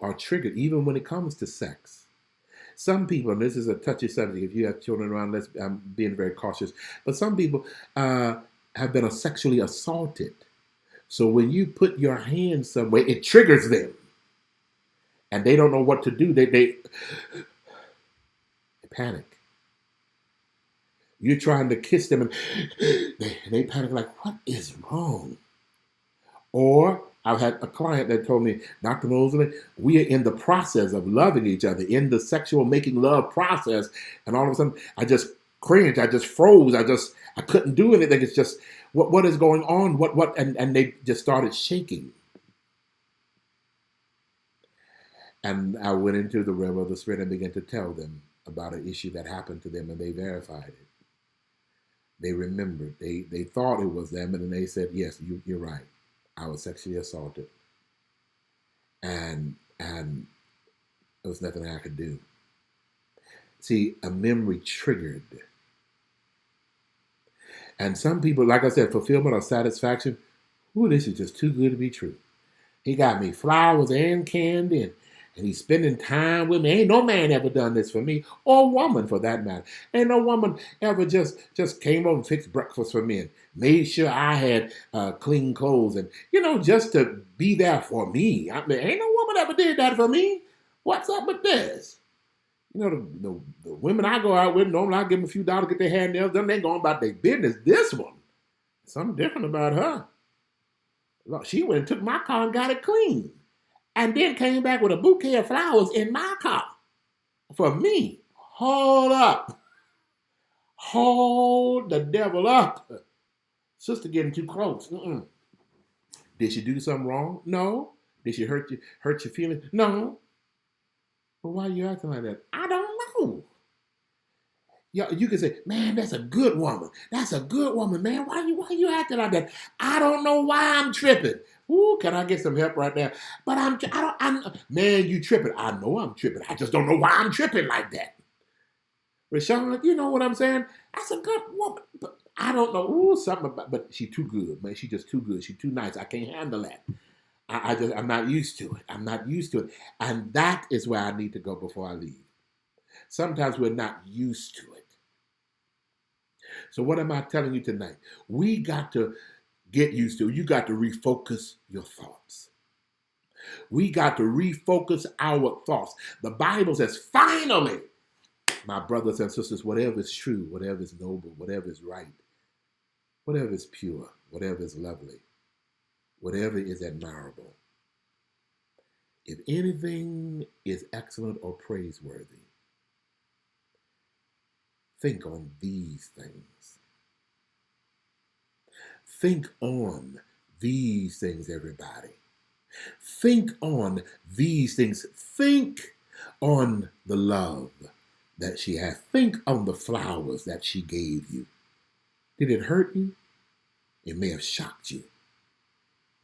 are triggered even when it comes to sex. Some people, and this is a touchy subject, if you have children around, I'm being very cautious, but some people have been sexually assaulted. So when you put your hand somewhere, it triggers them. And they don't know what to do. They panic. You're trying to kiss them and they panic like, what is wrong? Or I've had a client that told me, Dr. Mosley, we are in the process of loving each other, in the sexual making love process. And all of a sudden, I just cringed. I just froze. I couldn't do anything. It's just, what is going on? And they just started shaking. And I went into the realm of the spirit and began to tell them about an issue that happened to them, and they verified it. They remembered. They thought it was them, and then they said, yes, you're right. I was sexually assaulted. And there was nothing I could do. See, a memory triggered. And some people, like I said, fulfillment or satisfaction, ooh, this is just too good to be true. He got me flowers and candy, and he's spending time with me. Ain't no man ever done this for me, or woman for that matter. Ain't no woman ever just came over and fixed breakfast for me and made sure I had clean clothes and, just to be there for me. I mean, ain't no woman ever did that for me. What's up with this? The women I go out with, normally I give them a few dollars, get their hair nails done. They going about their business. This one, something different about her. Look, she went and took my car and got it clean. And then came back with a bouquet of flowers in my car for me. Hold up. Hold the devil up. Sister getting too close. Did she do something wrong? No. Did she hurt your feelings? No. But why are you acting like that? I don't know. You can say, man, that's a good woman. That's a good woman, man. Why you acting like that? I don't know why I'm tripping. Ooh, can I get some help right there? But man, you tripping. I know I'm tripping. I just don't know why I'm tripping like that. Rashawn, you know what I'm saying? That's a good woman. But I don't know. Ooh, something about, but she too good, man. She just too good. She too nice. I can't handle that. I'm not used to it. I'm not used to it. And that is where I need to go before I leave. Sometimes we're not used to it. So what am I telling you tonight? We got to get used to it. You got to refocus your thoughts. We got to refocus our thoughts. The Bible says, finally, my brothers and sisters, whatever is true, whatever is noble, whatever is right, whatever is pure, whatever is lovely, whatever is admirable, if anything is excellent or praiseworthy, think on these things. Think on these things, everybody. Think on these things. Think on the love that she has. Think on the flowers that she gave you. Did it hurt you? It may have shocked you.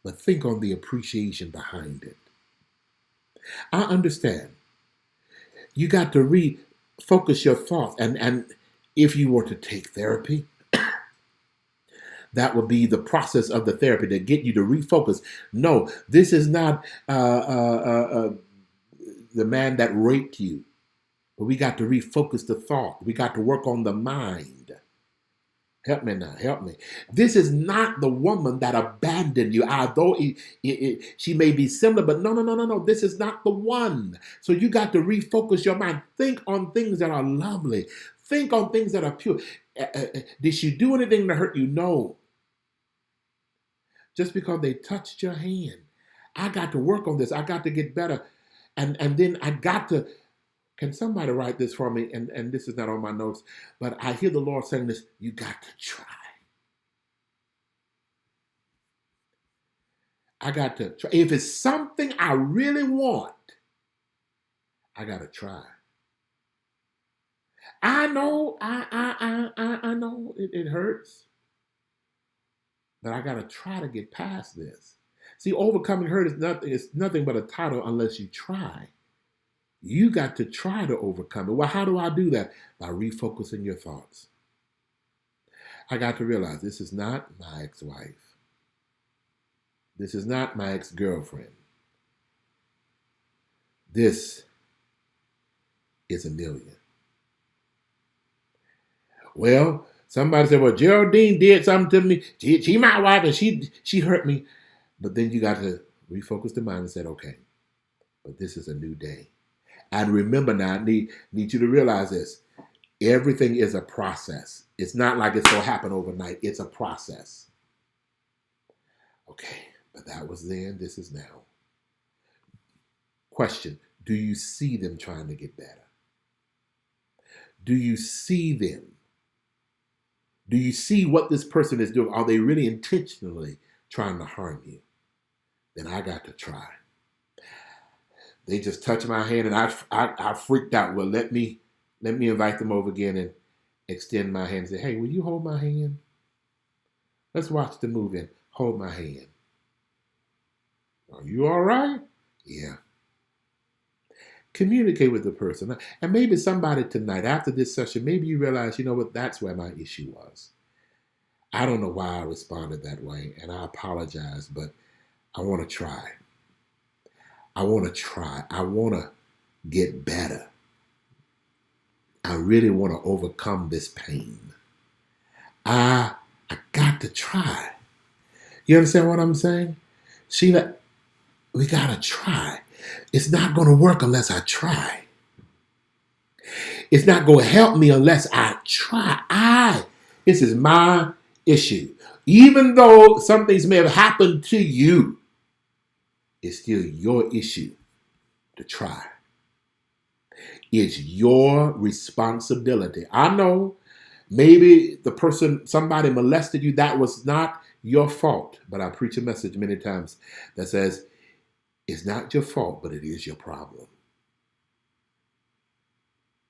But think on the appreciation behind it. I understand. You got to refocus your thoughts. And if you were to take therapy, that would be the process of the therapy to get you to refocus. No, this is not the man that raped you. But we got to refocus the thought. We got to work on the mind. Help me now. Help me. This is not the woman that abandoned you, although she may be similar, but no. This is not the one. So you got to refocus your mind. Think on things that are lovely. Think on things that are pure. Did she do anything to hurt you? No. Just because they touched your hand. I got to work on this. I got to get better. And then I got to, can somebody write this for me? And this is not on my notes, but I hear the Lord saying this, you got to try. I got to try. If it's something I really want, I got to try. I know, I know it hurts, but I got to try to get past this. See, overcoming hurt is nothing. It's nothing but a title unless you try. You got to try to overcome it. Well, how do I do that? By refocusing your thoughts. I got to realize this is not my ex-wife. This is not my ex-girlfriend. This is Amelia. Well, somebody said, well, Geraldine did something to me. She my wife and she hurt me. But then you got to refocus the mind and said, okay, but this is a new day. And remember now, I need you to realize this. Everything is a process. It's not like it's going to happen overnight. It's a process. Okay, but that was then. This is now. Question, do you see them trying to get better? Do you see them? Do you see what this person is doing? Are they really intentionally trying to harm you? Then I got to try. They just touched my hand and I freaked out. Well, let me invite them over again and extend my hand and say, hey, will you hold my hand? Let's watch the movie and hold my hand. Are you all right? Yeah. Communicate with the person. And maybe somebody tonight, after this session, maybe you realize, you know what, that's where my issue was. I don't know why I responded that way, and I apologize, but I want to try. I want to try. I want to get better. I really want to overcome this pain. I got to try. You understand what I'm saying? Sheila, we got to try. It's not going to work unless I try. It's not going to help me unless I try. This is my issue. Even though some things may have happened to you, it's still your issue to try. It's your responsibility. I know maybe somebody molested you. That was not your fault. But I preach a message many times that says, it's not your fault, but it is your problem.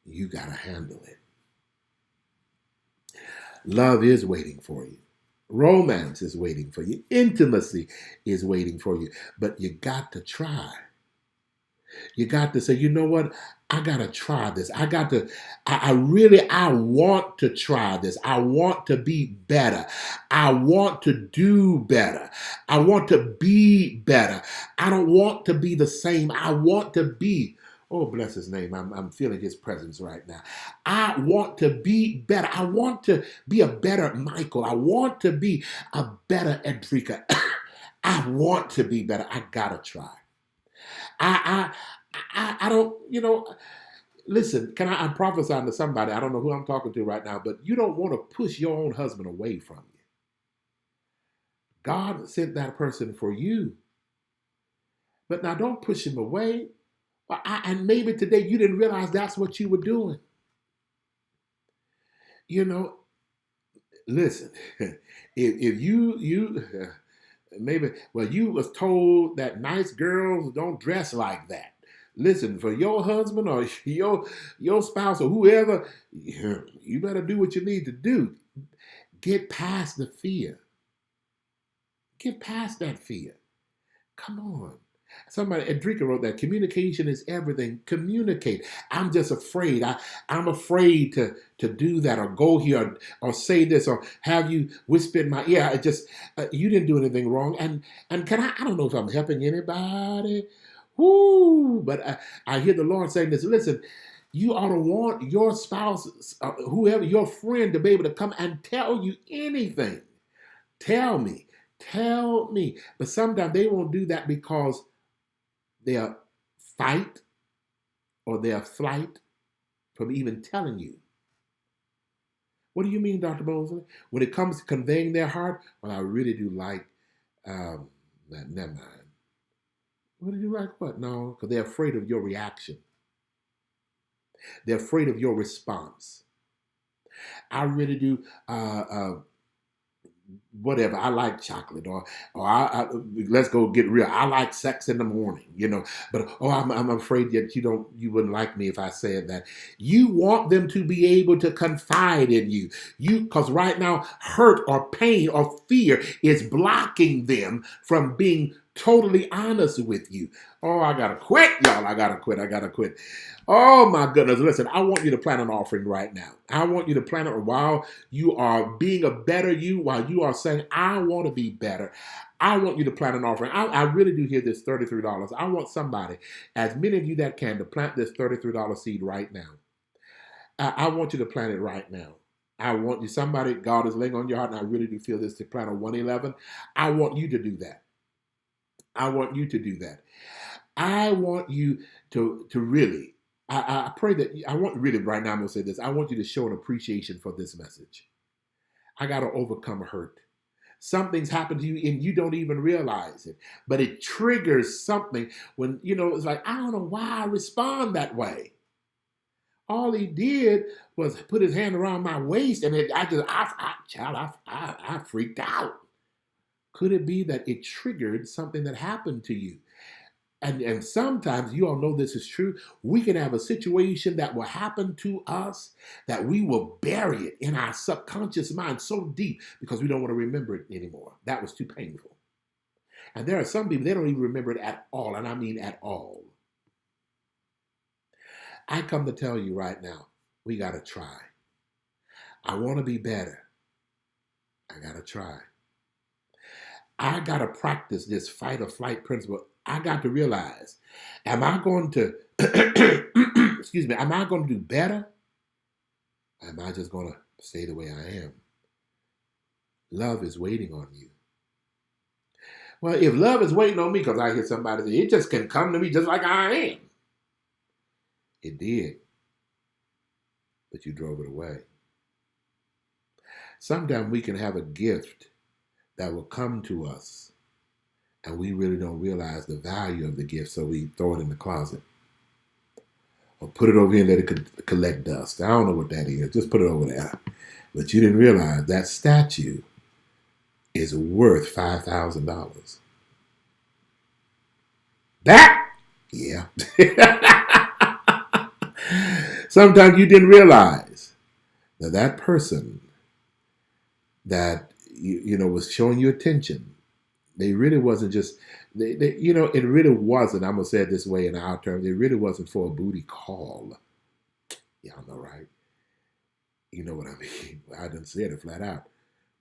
You got to handle it. Love is waiting for you. Romance is waiting for you. Intimacy is waiting for you. But you got to try. You got to say, you know what? I got to try this. I want to try this. I want to be better. I want to do better. I want to be better. I don't want to be the same. I want to be, oh, bless his name. I'm feeling his presence right now. I want to be better. I want to be a better Michael. I want to be a better Edrika. I want to be better. I got to try. I don't, listen, I'm prophesying to somebody. I don't know who I'm talking to right now, but you don't want to push your own husband away from you. God sent that person for you. But now don't push him away. And maybe today you didn't realize that's what you were doing. Listen, if you maybe, well, you was told that nice girls don't dress like that. Listen, for your husband or your spouse or whoever, you better do what you need to do. Get past the fear. Get past that fear. Come on. Somebody, Edrika wrote that communication is everything. Communicate. I'm just afraid. I'm afraid to do that or go here or say this or have you whisper in my ear. You didn't do anything wrong. And I don't know if I'm helping anybody. Woo! But I hear the Lord saying this. Listen, you ought to want your spouse, whoever, your friend to be able to come and tell you anything. Tell me. But sometimes they won't do that because they're fight or their flight from even telling you. What do you mean, Dr. Mosley? When it comes to conveying their heart, well, I really do like that. Never mind. What do you like? What? No, because they're afraid of your reaction. They're afraid of your response. I really do whatever. I like chocolate, or let's go get real. I like sex in the morning, But I'm afraid that you wouldn't like me if I said that. You want them to be able to confide in because right now hurt or pain or fear is blocking them from being totally honest with you. Oh, I gotta quit, y'all. I gotta quit. I gotta quit. Oh my goodness. Listen, I want you to plan an offering right now. I want you to plan it while you are being a better you, while you are saying, I want to be better. I want you to plant an offering. I really do hear this $33. I want somebody, as many of you that can, to plant this $33 seed right now. I want you to plant it right now. I want you, somebody, God is laying on your heart, and I really do feel this, to plant a 111. I want you to do that. I want you to do that. I want you to really, I pray that, I want really right now, I'm going to say this. I want you to show an appreciation for this message. I got to overcome hurt. Something's happened to you and you don't even realize it, but it triggers something when, it's like, I don't know why I respond that way. All he did was put his hand around my waist, and I freaked out. Could it be that it triggered something that happened to you? And sometimes, you all know this is true, we can have a situation that will happen to us that we will bury it in our subconscious mind so deep because we don't want to remember it anymore. That was too painful. And there are some people, they don't even remember it at all, and I mean at all. I come to tell you right now, we got to try. I want to be better. I got to try. I got to practice this fight or flight principle. I got to realize, am I going to, excuse me, am I going to do better? Or am I just going to stay the way I am? Love is waiting on you. Well, if love is waiting on me, because I hear somebody say, it just can come to me just like I am. It did. But you drove it away. Sometimes we can have a gift that will come to us, and we really don't realize the value of the gift, so we throw it in the closet. Or put it over here and let it collect dust. I don't know what that is. Just put it over there. But you didn't realize that statue is worth $5,000. That? Yeah. Sometimes you didn't realize that person that was showing you attention, they really wasn't just, it really wasn't, I'm going to say it this way in our terms, it really wasn't for a booty call. Y'all know, right? You know what I mean? I didn't say it flat out.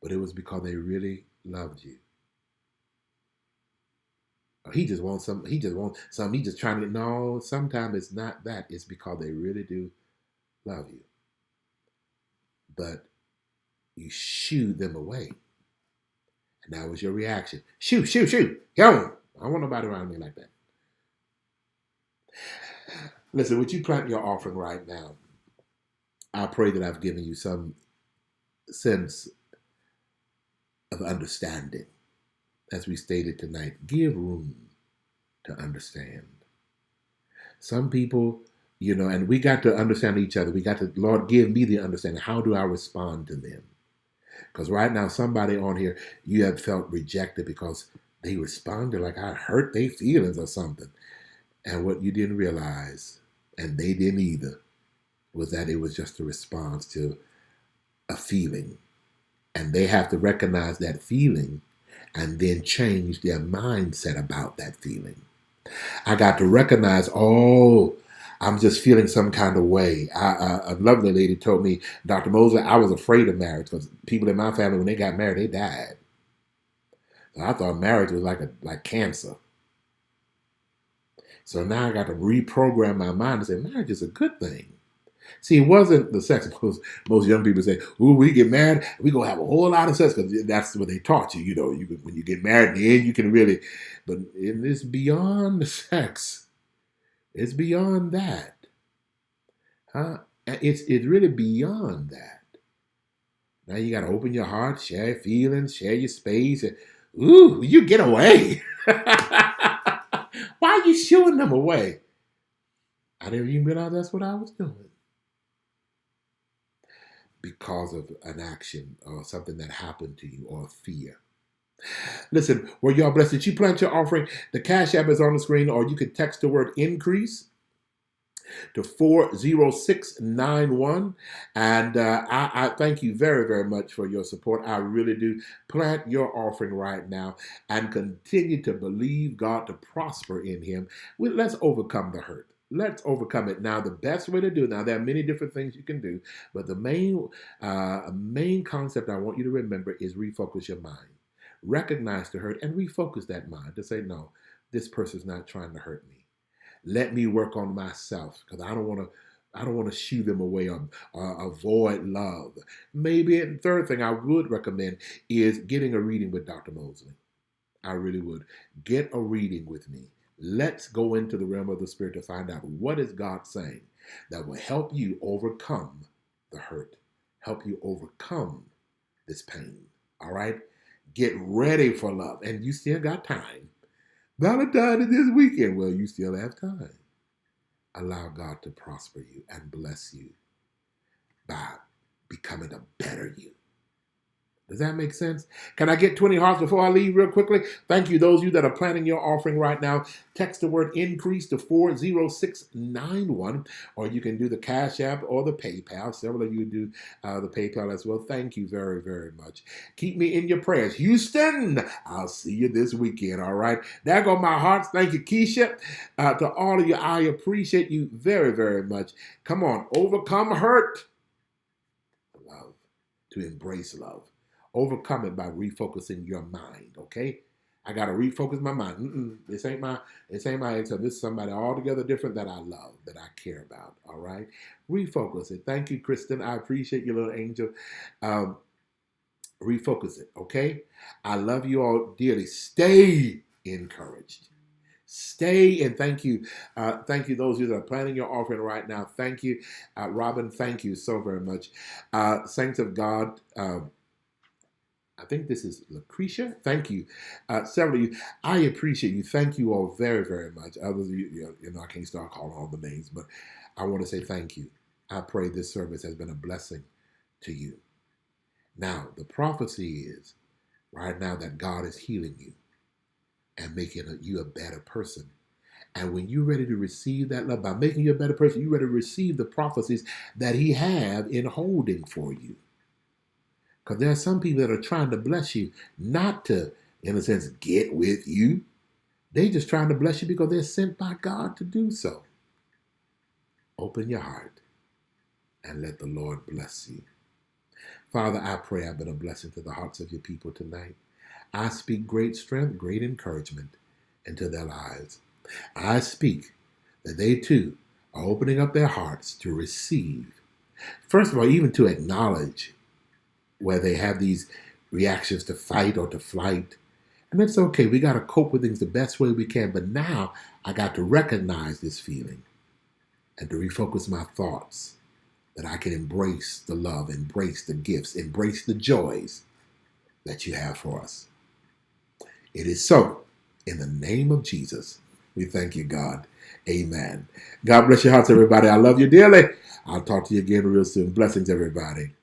But it was because they really loved you. Or he just wants something, he just trying to, no, sometimes it's not that. It's because they really do love you. But you shooed them away. And that was your reaction. Shoo. Go. I don't want nobody around me like that. Listen, would you plant your offering right now? I pray that I've given you some sense of understanding. As we stated tonight, give room to understand. Some people, and we got to understand each other. We got to, Lord, give me the understanding. How do I respond to them? Because right now, somebody on here, you have felt rejected because they responded like I hurt their feelings or something. And what you didn't realize, and they didn't either, was that it was just a response to a feeling. And they have to recognize that feeling and then change their mindset about that feeling. I got to recognize, I'm just feeling some kind of way. A lovely lady told me, Dr. Mosley, I was afraid of marriage because people in my family, when they got married, they died. So I thought marriage was like cancer. So now I got to reprogram my mind and say, marriage is a good thing. See, it wasn't the sex. Most young people say, "Ooh, we get married, we gonna have a whole lot of sex," because that's what they taught you. When you get married, then you can really. But it's beyond the sex. It's beyond that, huh? It's really beyond that. Now you got to open your heart, share your feelings, share your space. And, ooh, you get away. Why are you shooing them away? I didn't even realize that's what I was doing. because of an action or something that happened to you or fear. Listen, well, y'all blessed. Did you plant your offering? The Cash App is on the screen, or you can text the word increase to 40691. And I thank you very, very much for your support. I really do. Plant your offering right now and continue to believe God to prosper in Him. Let's overcome the hurt. Let's overcome it. Now, the best way to do it, now there are many different things you can do, but the main concept I want you to remember is refocus your mind. Recognize the hurt and refocus that mind to say, no, this person's not trying to hurt me. Let me work on myself because I don't want to shoo them away or avoid love. Maybe the third thing I would recommend is getting a reading with Dr. Mosley. I really would. Get a reading with me. Let's go into the realm of the Spirit to find out what is God saying that will help you overcome the hurt, help you overcome this pain. All right? Get ready for love. And you still got time. Valentine is this weekend. Well, you still have time. Allow God to prosper you and bless you by becoming a better you. Does that make sense? Can I get 20 hearts before I leave real quickly? Thank you. Those of you that are planning your offering right now, text the word increase to 40691, or you can do the Cash App or the PayPal. Several of you do the PayPal as well. Thank you very, very much. Keep me in your prayers. Houston, I'll see you this weekend, all right? There go my hearts. Thank you, Keisha. To all of you, I appreciate you very, very much. Come on, overcome hurt. Love, to embrace love. Overcome it by refocusing your mind, okay? I got to refocus my mind. This ain't my answer. This is somebody altogether different that I love, that I care about, all right? Refocus it. Thank you, Kristen. I appreciate you, little angel. Refocus it, okay? I love you all dearly. Stay encouraged. Stay and thank you. Thank you, those of you that are planning your offering right now. Thank you. Robin, thank you so very much. Saints of God, I think this is Lucretia. Thank you. Several of you, I appreciate you. Thank you all very, very much. Others of you, I can't start calling all the names, but I want to say thank you. I pray this service has been a blessing to you. Now, the prophecy is right now that God is healing you and making you a better person. And when you're ready to receive that love, by making you a better person, you're ready to receive the prophecies that He have in holding for you. Because there are some people that are trying to bless you, not to, in a sense, get with you. They're just trying to bless you because they're sent by God to do so. Open your heart and let the Lord bless you. Father, I pray I've been a blessing to the hearts of your people tonight. I speak great strength, great encouragement into their lives. I speak that they too are opening up their hearts to receive. First of all, even to acknowledge where they have these reactions to fight or to flight. And it's okay. We got to cope with things the best way we can. But now I got to recognize this feeling and to refocus my thoughts that I can embrace the love, embrace the gifts, embrace the joys that you have for us. It is so. In the name of Jesus, we thank you, God. Amen. God bless your hearts, everybody. I love you dearly. I'll talk to you again real soon. Blessings, everybody.